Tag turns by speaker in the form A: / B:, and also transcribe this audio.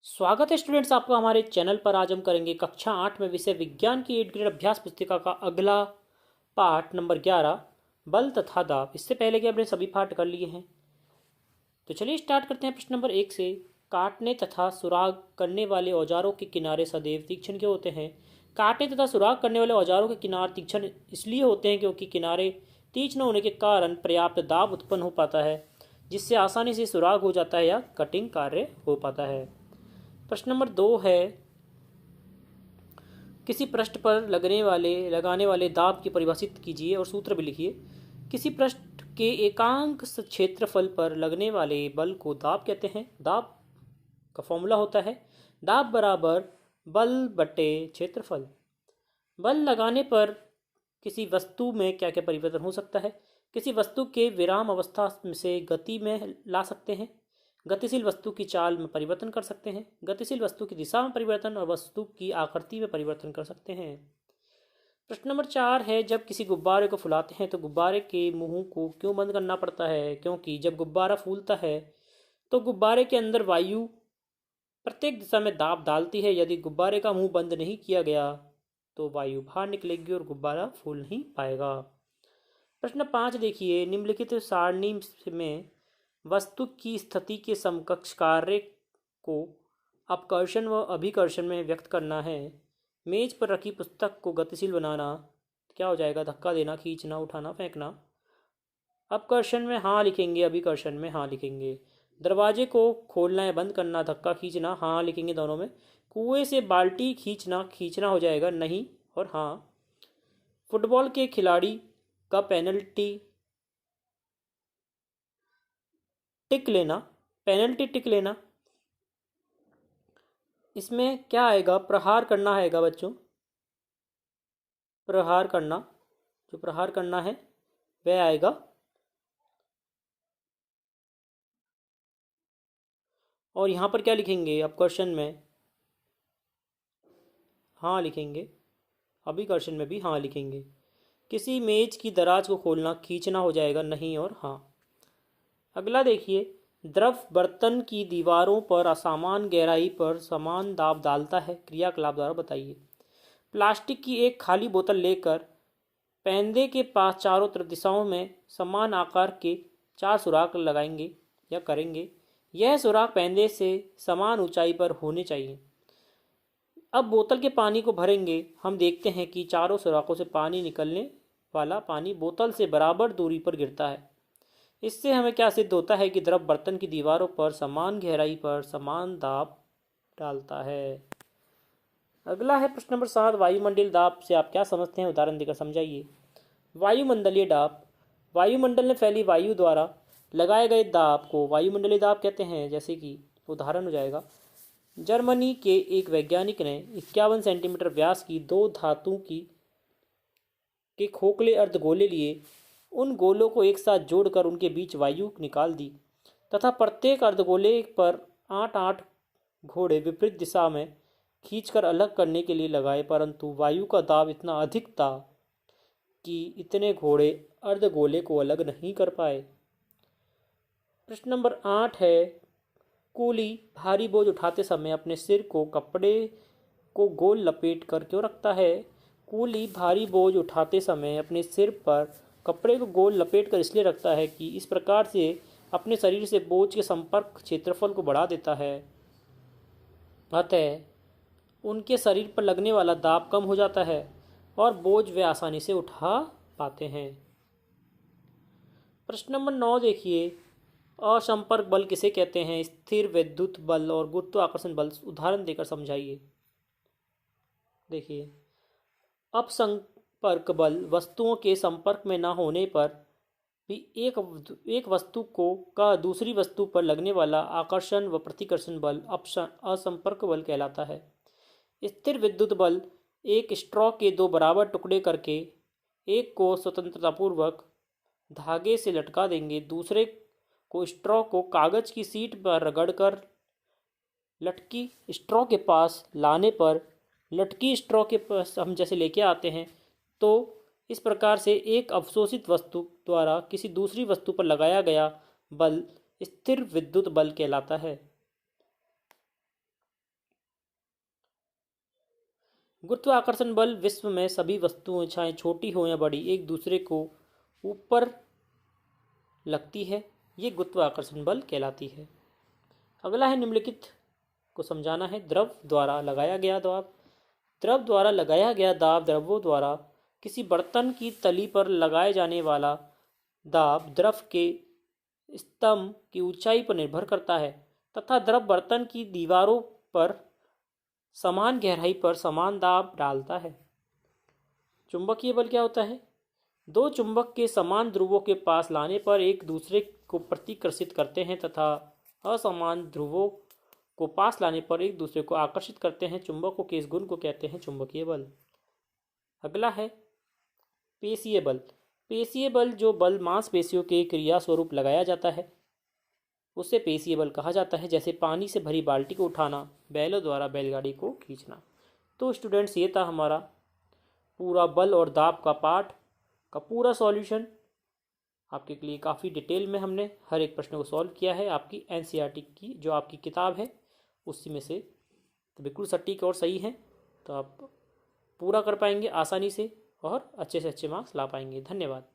A: स्वागत है स्टूडेंट्स आपका हमारे चैनल पर। आज हम करेंगे कक्षा 8 में विषय विज्ञान की 8 ग्रेड अभ्यास पुस्तिका का अगला पाठ नंबर 11 बल तथा दाब। इससे पहले कि हमने सभी पाठ कर लिए हैं, तो चलिए स्टार्ट करते हैं प्रश्न नंबर 1 से। काटने तथा सुराग करने वाले औजारों के किनारे सदैव तीक्ष्ण क्यों होते हैं? काटने तथा सुराग करने वाले औजारों के किनारे तीक्ष्ण इसलिए होते हैं क्योंकि किनारे तीक्ष्ण होने के कारण पर्याप्त दाब उत्पन्न हो पाता है, जिससे आसानी से सुराग हो जाता है या कटिंग कार्य हो पाता है। प्रश्न नंबर 2 है, किसी पृष्ठ पर लगाने वाले दाब की परिभाषित कीजिए और सूत्र भी लिखिए। किसी पृष्ठ के एकांक क्षेत्रफल पर लगने वाले बल को दाब कहते हैं। दाब का फॉर्मूला होता है दाब बराबर बल बटे क्षेत्रफल। बल लगाने पर किसी वस्तु में क्या क्या परिवर्तन हो सकता है? किसी वस्तु के विराम अवस्था से गति में ला सकते हैं, गतिशील वस्तु की चाल में परिवर्तन कर सकते हैं, गतिशील वस्तु की दिशा में परिवर्तन और वस्तु की आकृति में परिवर्तन कर सकते हैं। प्रश्न नंबर 4 है, जब किसी गुब्बारे को फुलाते हैं तो गुब्बारे के मुंह को क्यों बंद करना पड़ता है? क्योंकि जब गुब्बारा फूलता है तो गुब्बारे के अंदर वायु प्रत्येक दिशा में दाब डालती है। यदि गुब्बारे का मुंह बंद नहीं किया गया तो वायु बाहर निकलेगी और गुब्बारा फूल नहीं पाएगा। प्रश्न 5 देखिए, निम्नलिखित सारणी में वस्तु की स्थिति के समकक्ष कार्य को अपकर्षण व अभिकर्षण में व्यक्त करना है। मेज पर रखी पुस्तक को गतिशील बनाना क्या हो जाएगा? धक्का देना, खींचना, उठाना, फेंकना। अपकर्षण में हाँ लिखेंगे, अभिकर्षण में हाँ लिखेंगे। दरवाजे को खोलना या बंद करना, धक्का खींचना, हाँ लिखेंगे दोनों में। कुएं से बाल्टी खींचना, खींचना हो जाएगा नहीं और हाँ। फुटबॉल के खिलाड़ी का पेनल्टी टिक लेना, पेनल्टी टिक लेना, इसमें क्या आएगा? प्रहार करना आएगा बच्चों, प्रहार करना, जो प्रहार करना है वह आएगा। और यहाँ पर क्या लिखेंगे? अपकर्षण में हाँ लिखेंगे, अभिकर्षण में भी हाँ लिखेंगे। किसी मेज की दराज को खोलना, खींचना हो जाएगा नहीं और हाँ। अगला देखिए, द्रव बर्तन की दीवारों पर असमान गहराई पर समान दाब डालता है, क्रियाकलाप द्वारा बताइए। प्लास्टिक की एक खाली बोतल लेकर पैंदे के पास चारों तरफ दिशाओं में समान आकार के 4 सुराख लगाएंगे या करेंगे। यह सुराख पैंदे से समान ऊंचाई पर होने चाहिए। अब बोतल के पानी को भरेंगे। हम देखते हैं कि चारों सुराखों से पानी निकलने वाला पानी बोतल से बराबर दूरी पर गिरता है। इससे हमें क्या सिद्ध होता है कि द्रव बर्तन की दीवारों पर समान गहराई पर समान दाब डालता है। अगला है प्रश्न नंबर 7, वायुमंडलीय दाब से आप क्या समझते हैं? उदाहरण देकर समझाइए। वायुमंडलीय दाब, वायुमंडल में फैली वायु द्वारा लगाए गए दाब को वायुमंडलीय दाब कहते हैं। जैसे कि उदाहरण हो जाएगा, जर्मनी के एक वैज्ञानिक ने 51 सेंटीमीटर व्यास की 2 धातु के खोखले अर्धगोले लिए। उन गोलों को एक साथ जोड़कर उनके बीच वायु निकाल दी तथा प्रत्येक अर्धगोले पर 8-8 घोड़े विपरीत दिशा में खींचकर अलग करने के लिए लगाए, परंतु वायु का दाब इतना अधिक था कि इतने घोड़े अर्धगोले को अलग नहीं कर पाए। प्रश्न नंबर 8 है, कूली भारी बोझ उठाते समय अपने सिर को कपड़े को गोल लपेट कर क्यों रखता है? कूली भारी बोझ उठाते समय अपने सिर पर कपड़े को गोल लपेट कर इसलिए रखता है कि इस प्रकार से अपने शरीर से बोझ के संपर्क क्षेत्रफल को बढ़ा देता है, अतः उनके शरीर पर लगने वाला दाब कम हो जाता है और बोझ वे आसानी से उठा पाते हैं। प्रश्न नंबर 9 देखिए, असंपर्क बल किसे कहते हैं? स्थिर विद्युत बल और गुरुत्वाकर्षण बल। उदाहरण देकर समझाइए। देखिए, अपसंपर्क बल वस्तुओं के संपर्क में न होने पर भी एक वस्तु को का दूसरी वस्तु पर लगने वाला आकर्षण व प्रतिकर्षण बल असंपर्क बल कहलाता है। स्थिर विद्युत बल एक स्ट्रॉ के 2 बराबर टुकड़े करके एक को स्वतंत्रतापूर्वक धागे से लटका देंगे, दूसरे को स्ट्रॉ को कागज की सीट पर रगड़कर लटकी स्ट्रॉ के पास लाने पर लटकी स्ट्रॉ के पास हम जैसे लेके आते हैं, तो इस प्रकार से एक अवशोषित वस्तु द्वारा किसी दूसरी वस्तु पर लगाया गया बल स्थिर विद्युत बल कहलाता है। गुरुत्वाकर्षण बल विश्व में सभी वस्तुएं चाहे छोटी हो या बड़ी एक दूसरे को ऊपर लगती है, ये गुरुत्वाकर्षण बल कहलाती है। अगला है निम्नलिखित को समझाना है। द्रव द्वारा लगाया गया दाब द्रवों द्वारा किसी बर्तन की तली पर लगाए जाने वाला दाब द्रव के स्तंभ की ऊंचाई पर निर्भर करता है तथा द्रव बर्तन की दीवारों पर समान गहराई पर समान दाब डालता है। चुंबकीय बल क्या होता है? दो चुंबक के समान ध्रुवों के पास लाने पर एक दूसरे को प्रतिकर्षित करते हैं तथा असमान ध्रुवों को पास लाने पर एक दूसरे को आकर्षित करते हैं। चुंबकों के इस गुण को कहते हैं चुंबकीय बल। अगला है पेशीय बल। पेशीय बल जो बल मांसपेशियों के क्रिया स्वरूप लगाया जाता है उसे पेशीय बल कहा जाता है, जैसे पानी से भरी बाल्टी को उठाना, बैलों द्वारा बैलगाड़ी को खींचना। तो स्टूडेंट्स, ये था हमारा पूरा बल और दाब का पाठ का पूरा सॉल्यूशन। आपके लिए काफ़ी डिटेल में हमने हर एक प्रश्न को सॉल्व किया है। आपकी एनसीईआरटी की जो आपकी किताब है उसी में से तो बिल्कुल सटीक और सही है, तो आप पूरा कर पाएंगे आसानी से और अच्छे से अच्छे मार्क्स ला पाएंगे। धन्यवाद।